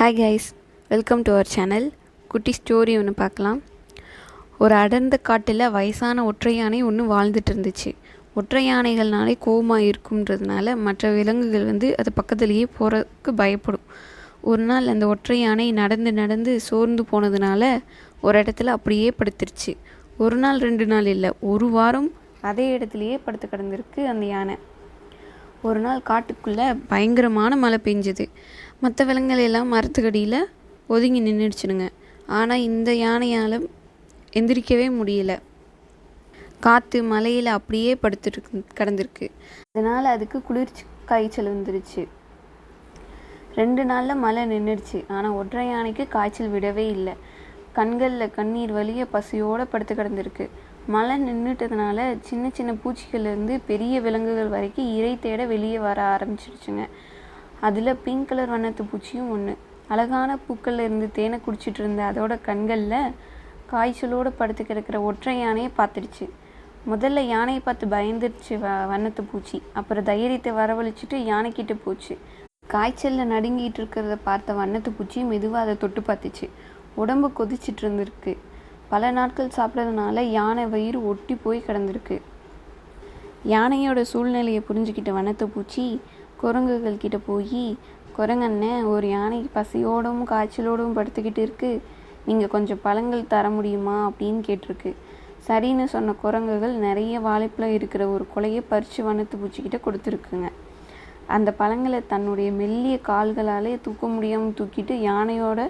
Hi guys, welcome to our channel. குட்டி story ஒன்று பார்க்கலாம். ஒரு அடர்ந்த காட்டில் வயசான ஒற்றை யானை ஒன்று வாழ்ந்துட்டு இருந்துச்சு. ஒற்றை யானைகள்னாலே கோவமாக இருக்குன்றதுனால மற்ற விலங்குகள் அது பக்கத்துலேயே போகிறதுக்கு பயப்படும். ஒரு நாள் அந்த ஒற்றை யானை நடந்து நடந்து சோர்ந்து போனதுனால ஒரு இடத்துல அப்படியே படுத்துருச்சு. ஒரு நாள் 2 நாள் இல்லை, ஒரு வாரம் அதே இடத்துலையே படுத்து கிடந்திருக்கு அந்த யானை. ஒரு நாள் காட்டுக்குள்ளே பயங்கரமான மழை பெஞ்சுது. மற்ற விலங்குகள் எல்லாம் மரத்துக்கடியில் ஒதுங்கி நின்றுடுச்சுனுங்க. ஆனால் இந்த யானையால் எந்திரிக்கவே முடியல. காற்று மலையில் அப்படியே படுத்துட்டு கிடந்திருக்கு. அதனால் அதுக்கு குளிர்ச்சி காய்ச்சல் வந்துருச்சு. 2 நாளில் மழை நின்றுடுச்சு. ஆனால் ஒற்றை யானைக்கு காய்ச்சல் விடவே இல்லை. கண்களில் கண்ணீர் வலிய பசியோடு படுத்து கிடந்திருக்கு. மழை நின்றுட்டதுனால சின்ன சின்ன பூச்சிகள்லேருந்து பெரிய விலங்குகள் வரைக்கும் இறை தேட வெளியே வர ஆரம்பிச்சிருச்சுங்க. அதில் பிங்க் கலர் வண்ணத்து பூச்சியும் ஒன்று. அழகான பூக்கள்ல இருந்து தேனை குடிச்சிட்டு இருந்த அதோட கண்களில் காய்ச்சலோடு படுத்து கிடக்கிற ஒற்றை யானையை பார்த்துடுச்சு. முதல்ல யானையை பார்த்து பயந்துடுச்சு வண்ணத்து பூச்சி. அப்புறம் தைரியத்தை வரவழைச்சிட்டு யானைக்கிட்ட போச்சு. காய்ச்சலில் நடுங்கிட்டு இருக்கிறத பார்த்த வண்ணத்து பூச்சி மெதுவாக அதை தொட்டு பார்த்துச்சு. உடம்பு கொதிச்சிட்டு இருந்திருக்கு. பல நாட்கள் சாப்பிட்றதுனால யானை வயிறு ஒட்டி போய் கிடந்திருக்கு. யானையோட சூழ்நிலையை புரிஞ்சுக்கிட்ட வண்ணத்து பூச்சி குரங்குகள் கிட்ட போய், குரங்கண்ணன், ஒரு யானைக்கு பசியோடும் காய்ச்சலோடும் படுத்துக்கிட்டு இருக்கு, நீங்கள் கொஞ்சம் பழங்கள் தர முடியுமா அப்படின்னு கேட்டிருக்கு. சரின்னு சொன்ன குரங்குகள் நிறைய வாழைப்பழம் இருக்கிற ஒரு கொலையை பறித்து வண்ணத்து பூச்சிக்கிட்ட கொடுத்துருக்குங்க. அந்த பழங்களை தன்னுடைய மெல்லிய கால்களாலே தூக்க முடியாமல் தூக்கிட்டு யானையோட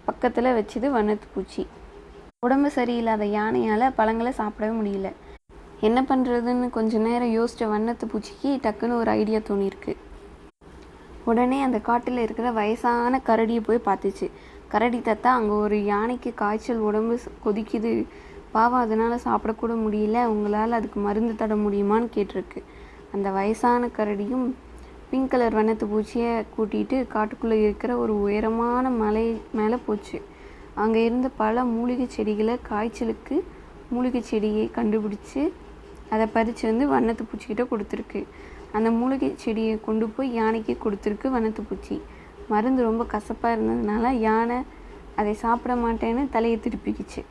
பக்கத்தில் வச்சுது வண்ணத்து பூச்சி. உடம்பு சரியில்லாத யானையால் பழங்களை சாப்பிடவே முடியல. என்ன பண்ணுறதுன்னு கொஞ்ச நேரம் யோசித்த வண்ணத்து பூச்சிக்கு டக்குன்னு ஒரு ஐடியா தோணியிருக்கு. உடனே அந்த காட்டில் இருக்கிற வயசான கரடியை போய் பார்த்துச்சு. கரடி தாத்தா, அங்கே ஒரு யானைக்கு காய்ச்சல், உடம்பு கொதிக்குது, பாவம், அதனால் சாப்பிடக்கூட முடியல, உங்களால் அதுக்கு மருந்து தட முடியுமான்னு கேட்டிருக்கு. அந்த வயசான கரடியும் பிங்க் கலர் வண்ணத்து பூச்சியை கூட்டிகிட்டு காட்டுக்குள்ளே இருக்கிற ஒரு உயரமான மலை மேலே போச்சு. அங்கே இருந்த பல மூலிகை செடிகளை, காய்ச்சலுக்கு மூலிகை செடியை கண்டுபிடிச்சி அதை பறித்து வண்ணத்து பூச்சிக்கிட்ட கொடுத்துருக்கு. அந்த மூலிகை செடியை கொண்டு போய் யானைக்கு கொடுத்துருக்கு வண்ணத்து பூச்சி. மருந்து ரொம்ப கசப்பாக இருந்ததுனால யானை அதை சாப்பிட மாட்டேன்னு தலையை திருப்பிக்கிச்சு.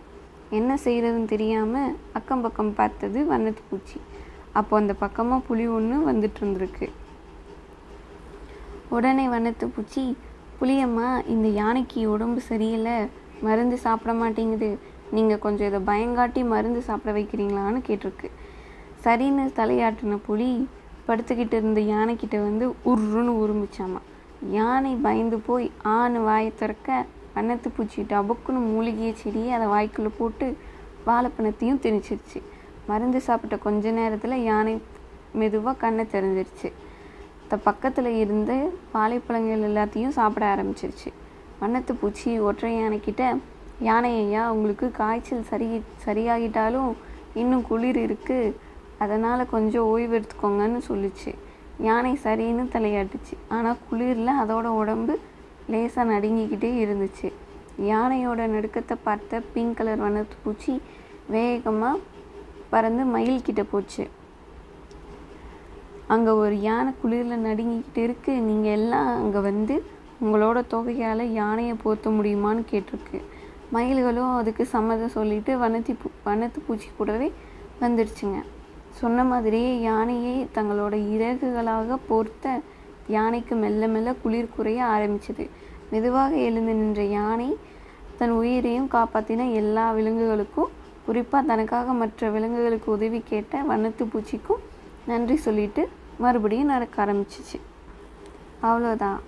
என்ன செய்கிறதுன்னு தெரியாமல் அக்கம் பக்கம் பார்த்தது வண்ணத்து பூச்சி. அப்போ அந்த பக்கமாக புலி ஒன்று வந்துட்டு இருந்திருக்கு. உடனே வண்ணத்து பூச்சி, புளியம்மா, இந்த யானைக்கு உடம்பு சரியில்லை, மருந்து சாப்பிட மாட்டேங்குது, நீங்கள் கொஞ்சம் இதை பயங்காட்டி மருந்து சாப்பிட வைக்கிறீங்களான்னு கேட்டிருக்கு. சரின்னு தலையாட்டின புலி படுத்துக்கிட்டு இருந்த யானைக்கிட்ட உருன்னு உருமிச்சாமா. யானை பயந்து போய் ஆணு வாயை திறக்க வண்ணத்து பூச்சிக்கிட்ட அபக்குன்னு மூலிகையை செடியை அதை வாய்க்குள்ளே போட்டு வாழைப்பழத்தையும் திணிச்சிருச்சு. மருந்து சாப்பிட்ட கொஞ்ச நேரத்தில் யானை மெதுவாக கண்ணை தெரிஞ்சிருச்சு. பக்கத்தில் இருந்த வாழைப்பழங்கள் எல்லாத்தையும் சாப்பிட ஆரம்பிச்சிருச்சு. வண்ணத்து பூச்சி ஒற்றை யானைக்கிட்ட, யானையா, உங்களுக்கு காய்ச்சல் சரியாகிட்டாலும் இன்னும் குளிர் இருக்குது, அதனால் கொஞ்சம் ஓய்வு எடுத்துக்கோங்கன்னு சொல்லிச்சு. யானை சரின்னு தலையாட்டுச்சு. ஆனால் குளிரில் அதோட உடம்பு லேசாக நடுங்கிக்கிட்டே இருந்துச்சு. யானையோட நடுக்கத்தை பார்த்த பிங்க் கலர் வண்ணத்து பூச்சி வேகமாக பறந்து மயில்கிட்ட போச்சு. அங்கே ஒரு யானை குளிரில் நடுங்கிக்கிட்டு இருக்குது, நீங்கள் எல்லாம் அங்கே உங்களோட தொகையால் யானையை போர்த்த முடியுமான்னு கேட்டிருக்கு. மயில்களும் அதுக்கு சம்மதம் சொல்லிட்டு வண்ணத்து பூச்சி கூடவே வந்துடுச்சுங்க. சொன்ன மாதிரியே யானையை தங்களோட இறகுகளாக போர்த்த யானைக்கு மெல்ல மெல்ல குளிர் குறைய ஆரம்பிச்சது. மெதுவாக எழுந்து நின்ற யானை தன் உயிரையும் காப்பாற்றின எல்லா விலங்குகளுக்கும், குறிப்பாக தனக்காக மற்ற விலங்குகளுக்கு உதவி கேட்ட வண்ணத்து பூச்சிக்கும் நன்றி சொல்லிட்டு மறுபடியும் நடக்க ஆரம்பிச்சிச்சு. அவ்வளோதான்.